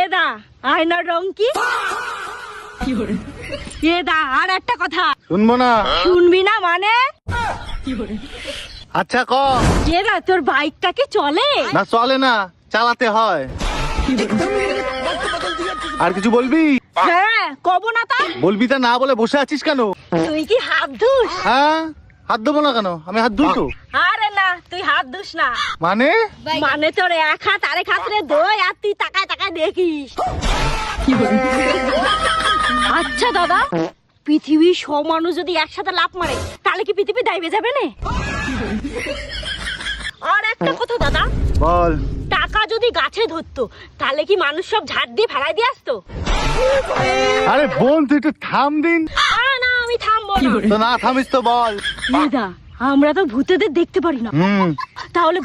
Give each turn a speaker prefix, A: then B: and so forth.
A: এদা আয়নার রং কি? এদা আর একটা কথা
B: শুনবো না।
A: শুনবি না মানে?
B: আচ্ছা ক।
A: এদা তোর বাইকটা কি চলে?
B: না চলে না, চালাতে হয়। আর কিছু বলবি?
A: হ্যাঁ কব না তা।
B: বলবি তা না বলে বসে আছিস কেন?
A: তুই কি হাত ধুস?
B: হ্যাঁ, হাত ধোবো না কেন? আমি হাত ধুই তো।
A: আরে না তুই হাত ধুস না।
B: মানে?
A: মানে তোর এক হাত আরেক হাত রে দই আর তুই তাকায় তাকায় দেখিস। আচ্ছা দাদা, পৃথিবীর সব মানুষ যদি একসাথে লাফ মারে তাহলে কি পৃথিবী দাইবে যাবে না? আর একটা কথা দাদা,
B: বল।
A: টাকা যদি গাছে ধরতো তাহলে কি মানুষ সব ঝাড় দিয়ে ফেলাই দিয়ে আসতো?
B: আরে বোন তুই একটু থাম দিন।
A: আরে না আমি থামবো না।
B: তো না থামিস তো বল।
A: দাদা আমরা তো ভূতেদের দেখতে পারি না,
B: হুম
A: তাহলে